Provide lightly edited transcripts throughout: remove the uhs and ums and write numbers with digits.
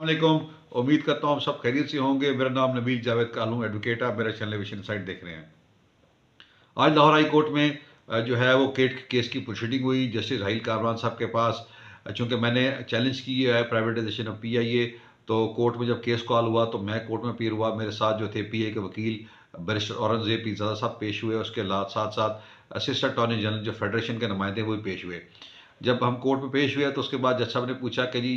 वालेकुम। उम्मीद करता हूँ आप सब खैरियत से होंगे। मेरा नाम नबील जावेद कालू एडवोकेट। आप मेरा चैनल विजन साइट देख रहे हैं। आज लाहौर हाई कोर्ट में जो है वो केस की प्रोसीडिंग हुई जस्टिस राहील कामरान साहब के पास। चूँकि मैंने चैलेंज की है प्राइवेटाइजेशन ऑफ पीआईए, तो कोर्ट में जब केस कॉल हुआ तो मैं कोर्ट में अपीयर हुआ। मेरे साथ जो थे पीआईए के वकील बैरिस्टर औरंगजेब पीरज़ादा साहब पेश हुए। उसके साथ साथ असिस्टेंट अटॉर्नी जनरल जो फेडरेशन के नुमाइंदे वो भी पेश हुए। जब हम कोर्ट में पेश हुए तो उसके बाद जज साहब ने पूछा कि जी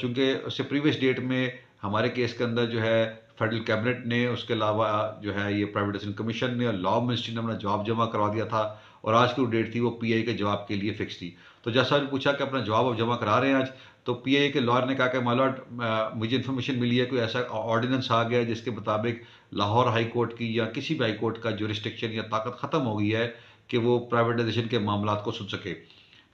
चूँकि उससे प्रीवियस डेट में हमारे केस के अंदर जो है फेडरल कैबिनेट ने, उसके अलावा जो है ये प्राइवेटाइजेशन कमीशन ने और लॉ मिनिस्ट्री ने अपना जवाब जमा करवा दिया था और आज की जो डेट थी वो पीआई के जवाब के लिए फिक्स थी। तो जज साहब ने पूछा कि अपना जवाब अब जमा करा रहे हैं आज। तो पीआई के लॉयर ने कहा कि माय लॉर्ड मुझे इन्फॉर्मेशन मिली है कोई ऐसा ऑर्डिनेंस आ गया है जिसके मुताबिक लाहौर हाई कोर्ट की या किसी भी हाई कोर्ट का जुरिस्डिक्शन या ताकत ख़त्म हो गई है कि वो प्राइवेटाइजेशन के मामला को सुन सके।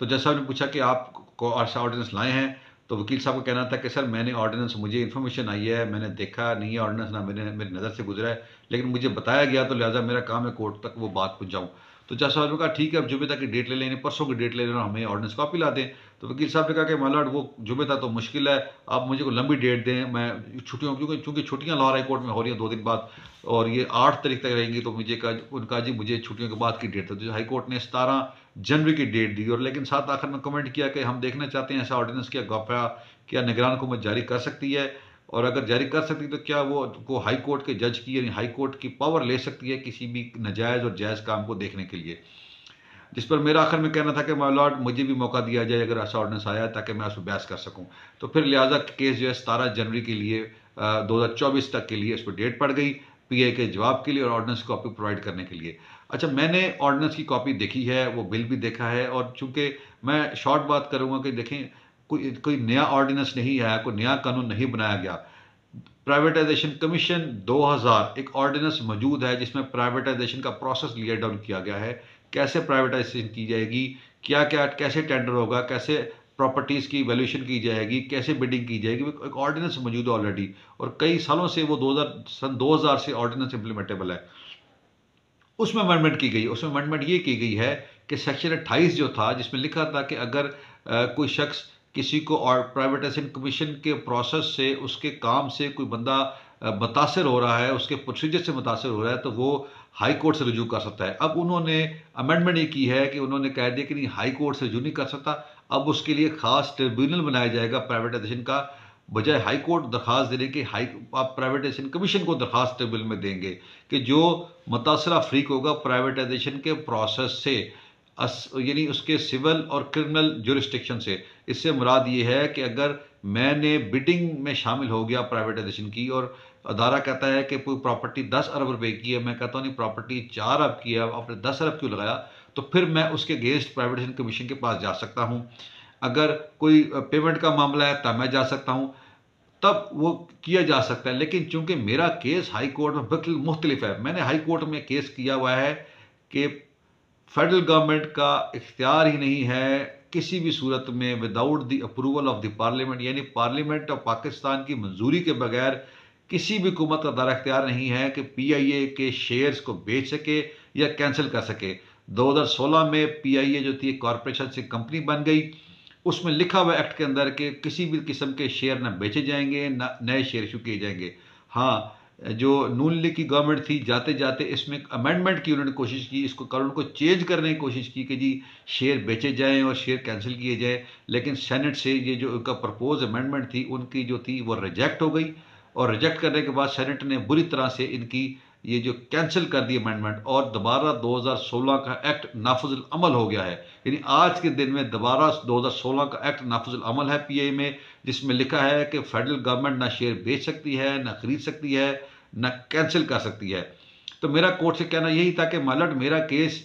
तो जज साहब ने पूछा कि आप ऐसा ऑर्डिनेंस लाए हैं? तो वकील साहब का कहना था कि सर मैंने ऑर्डिनेंस, मुझे इन्फॉर्मेशन आई है, मैंने देखा नहीं है ऑर्डिनेंस, ना मेरी नज़र से गुजरा है, लेकिन मुझे बताया गया तो लिहाजा मेरा काम है कोर्ट तक वो बात पहुँचाऊँ। तो जज साहब ने कहा ठीक है, अब जुमे तक की डेट ले लेंगे, परसों की डेट ले लेना, हमें ऑर्डिनेंस कॉपी ला दें। तो वकील साहब ने कहा कि माय लॉर्ड वो जुमे तक तो मुश्किल है, आप मुझे कोई लंबी डेट दें। मैं छुट्टियों, चूँकि छुट्टियाँ लाहौर हाई कोर्ट में हो रही हैं 2 दिन बाद और ये 8 तारीख तक रहेंगी, तो मुझे कहा, उनका जी मुझे छुट्टियों के बाद की डेट था। तो हाई कोर्ट ने 17 जनवरी की डेट दी और लेकिन साथ आखिर में कमेंट किया कि हम देखना चाहते हैं ऐसा ऑर्डिनेंस क्या निगरान हुकूमत जारी कर सकती है, और अगर जारी कर सकती है तो क्या वो हाई कोर्ट के जज की यानी हाई कोर्ट की पावर ले सकती है किसी भी नाजायज़ और जायज़ काम को देखने के लिए। जिस पर मेरा आखिर में कहना था कि माय लॉर्ड मुझे भी मौका दिया जाए अगर ऐसा ऑर्डिनेंस आया है, ताकि मैं उस पर बहस कर सकूं। तो फिर लिहाजा केस जो है 17 जनवरी के लिए 2024 तक के लिए इस पर डेट पड़ गई पीआई के जवाब के लिए और ऑर्डिनेंस की कॉपी प्रोवाइड करने के लिए। अच्छा, मैंने ऑर्डिनेंस की कॉपी देखी है, वो बिल भी देखा है, और चूंकि मैं शॉर्ट बात करूंगा कि देखें कोई कोई नया ऑर्डिनेंस नहीं है, कोई नया कानून नहीं बनाया गया। प्राइवेटाइजेशन कमीशन 2000 एक ऑर्डिनेंस मौजूद है जिसमें प्राइवेटाइजेशन का प्रोसेस लिया डाउन किया गया है, कैसे प्राइवेटाइजेशन की जाएगी, क्या क्या कैसे टेंडर होगा, कैसे प्रॉपर्टीज़ की वैल्यूएशन की जाएगी, कैसे बिडिंग की जाएगी, वो एक ऑर्डिनेंस मौजूद है ऑलरेडी। और कई सालों से वो 2000 से ऑर्डिनेंस इंप्लीमेंटेबल है। उसमें अमेंडमेंट की गई, उसमें अमेंडमेंट ये की गई है कि सेक्शन 28 जो था जिसमें लिखा था कि अगर कोई शख्स किसी को और प्राइवेटाइजेशन कमीशन के प्रोसेस से, उसके काम से कोई बंदा मुतासर हो रहा है, उसके प्रोसीजर से मुतासर हो रहा है, तो वो हाई कोर्ट से रुजू कर सकता है। अब उन्होंने अमेंडमेंट ये की है कि उन्होंने कह दिया कि नहीं, हाई कोर्ट से रुजू नहीं कर सकता, अब उसके लिए खास ट्रिब्यूनल बनाया जाएगा प्राइवेटाइजेशन का। बजाय हाई कोर्ट दरखास्त देने के, आप प्राइवेटाइजेशन कमीशन को दरखास्त ट्रिब्यूनल में देंगे कि जो मुतासरा फ्रीक होगा प्राइवेटाइजेशन के प्रोसेस से, यानी उसके सिविल और क्रिमिनल जुरिस्डिक्शन से। इससे मुराद ये है कि अगर मैंने बिडिंग में शामिल हो गया प्राइवेटाइजेशन की और अदारा कहता है कि कोई प्रॉपर्टी 10 अरब रुपए की है, मैं कहता हूँ नहीं प्रॉपर्टी 4 अरब की है, आपने 10 अरब क्यों लगाया, तो फिर मैं उसके अगेंस्ट प्राइवेटाइजेशन कमीशन के पास जा सकता हूँ। अगर कोई पेमेंट का मामला है तब मैं जा सकता हूँ, तब वो किया जा सकता है। लेकिन चूंकि मेरा केस हाई कोर्ट में बिल्कुल मुख्तलिफ है, मैंने हाई कोर्ट में केस किया हुआ है कि फेडरल गवर्नमेंट का इख्तियार ही नहीं है किसी भी सूरत में without the approval of the parliament, यानी पार्लियामेंट ऑफ पाकिस्तान की मंजूरी के बगैर किसी भी हुकूमत का दारा इख्तियार नहीं है कि पीआईए के शेयर्स को बेच सके या कैंसिल कर सके। 2016 में पीआईए जो थी कॉरपोरेशन से कंपनी बन गई, उसमें लिखा हुआ एक्ट के अंदर कि किसी भी किस्म के शेयर ना बेचे जाएंगे, ना नए शेयर इशू किए जाएंगे। हाँ, जो नून लीग की गवर्नमेंट थी जाते जाते इसमें अमेंडमेंट की उन्होंने कोशिश की, इसको कानून को चेंज करने की कोशिश की कि जी शेयर बेचे जाएं और शेयर कैंसिल किए जाएं, लेकिन सेनेट से ये जो उनका प्रपोज अमेंडमेंट थी उनकी जो थी वो रिजेक्ट हो गई। और रिजेक्ट करने के बाद सेनेट ने बुरी तरह से इनकी ये जो कैंसिल कर दी अमेंडमेंट, और दोबारा 2016 का एक्ट नाफिजुल अमल हो गया है। यानी आज के दिन में दोबारा 2016 का एक्ट नाफिजुल अमल है पीआई में, जिसमें लिखा है कि फेडरल गवर्नमेंट ना शेयर बेच सकती है, ना खरीद सकती है, ना कैंसिल कर सकती है। तो मेरा कोर्ट से कहना यही था कि मालट मेरा केस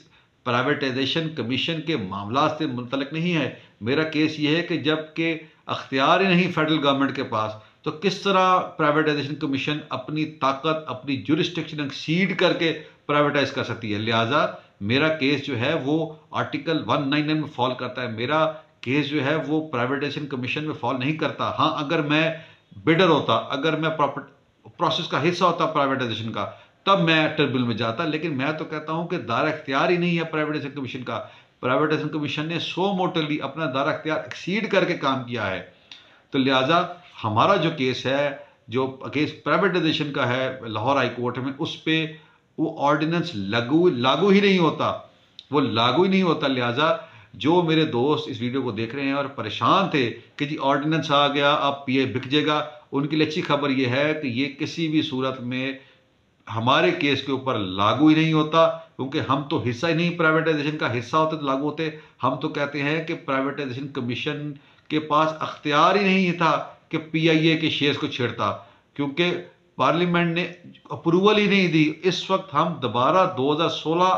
प्राइवेटाइजेशन कमीशन के मामला से मुतलक नहीं है। मेरा केस ये है कि जबकि अख्तियार ही नहीं फेडरल गवर्नमेंट के पास, तो किस तरह प्राइवेटाइजेशन कमीशन अपनी ताकत, अपनी जुरिस्डिक्शन एक्सीड करके प्राइवेटाइज कर सकती है। लिहाजा मेरा केस जो है वो आर्टिकल 199 में फॉल करता है। मेरा केस जो है वो प्राइवेटाइजेशन कमीशन में फॉल नहीं करता। हाँ, अगर मैं बिडर होता, अगर मैं प्रॉपर्टी प्रोसेस का हिस्सा होता प्राइवेटाइजेशन का, तब मैं ट्रिब्यूनल में जाता। लेकिन मैं तो कहता हूं कि दायरा इख्तियार ही नहीं है प्राइवेटाइजेशन कमीशन का। प्राइवेटाइजेशन कमीशन ने सो मोटरली अपना दायरा इख्तियार एक्सीड करके काम किया है। तो लिहाजा हमारा जो केस है, जो केस प्राइवेटाइजेशन का है लाहौर हाई कोर्ट में, उस पर वो ऑर्डिनेंस लागू ही नहीं होता, वो लागू ही नहीं होता। लिहाजा जो मेरे दोस्त इस वीडियो को देख रहे हैं और परेशान थे कि जी ऑर्डिनेंस आ गया अब पीए बिक जाएगा, उनके लिए अच्छी खबर ये है कि ये किसी भी सूरत में हमारे केस के ऊपर लागू ही नहीं होता, क्योंकि हम तो हिस्सा ही नहीं, प्राइवेटाइजेशन का हिस्सा होते तो लागू होते। हम तो कहते हैं कि प्राइवेटाइजेशन कमीशन के पास अख्तियार ही नहीं था कि पीआईए के शेयर्स को छेड़ता, क्योंकि पार्लियामेंट ने अप्रूवल ही नहीं दी। इस वक्त हम दोबारा 2016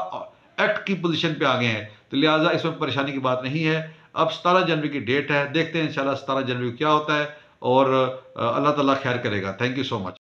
एक्ट की पोजीशन पे आ गए हैं, तो लिहाजा इसमें परेशानी की बात नहीं है। अब 17 जनवरी की डेट है, देखते हैं इंशाल्लाह 17 जनवरी को क्या होता है, और अल्लाह ताला खैर करेगा। Thank you so much.